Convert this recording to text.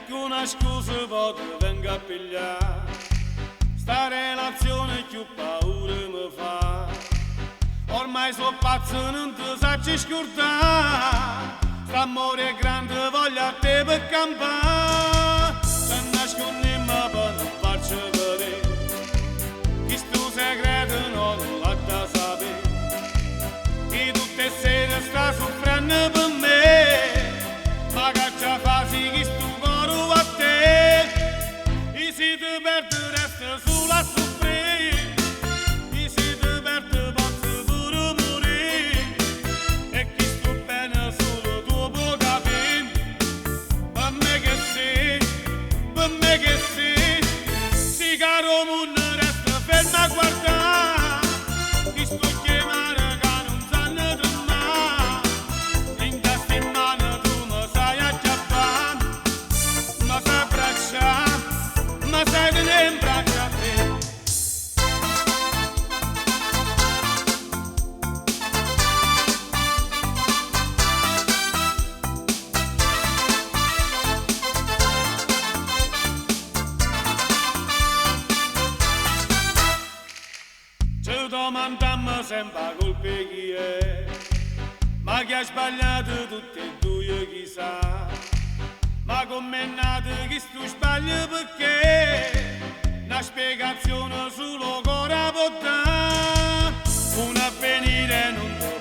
che una scusa poi ti venga a pigliare. Sta relazione più paura mi fa. Ormai so pazzo, non ti sacci scordare. St'amore è grande, voglio a te per campare. Se nascondiamo per non farci vedere. Questo segreto non lo lascia sapere. Che tutte sere sta soffrendo per me. Ma che ci fasi che sto coro a te. E se ti perde resta solo a soffrire. E se ti perde posso pure morire. E che sto bene solo tu puoi capire. Per me che sei, per me che sei. Si caro mondo resta fermo a guardare. Che sto chiamare che non sanno tremare. In testa in mano tu mi sai acchiappare. Ma sai abbracciare, ma sai tenere in braccio a te. Ci domandiamo sempre colpe chi è. Ma chi ha sbagliato tutte e due chissà. Ma com'è nato che sto sbaglio perché? Una spiegazione solo ancora può dare. Un avvenire non può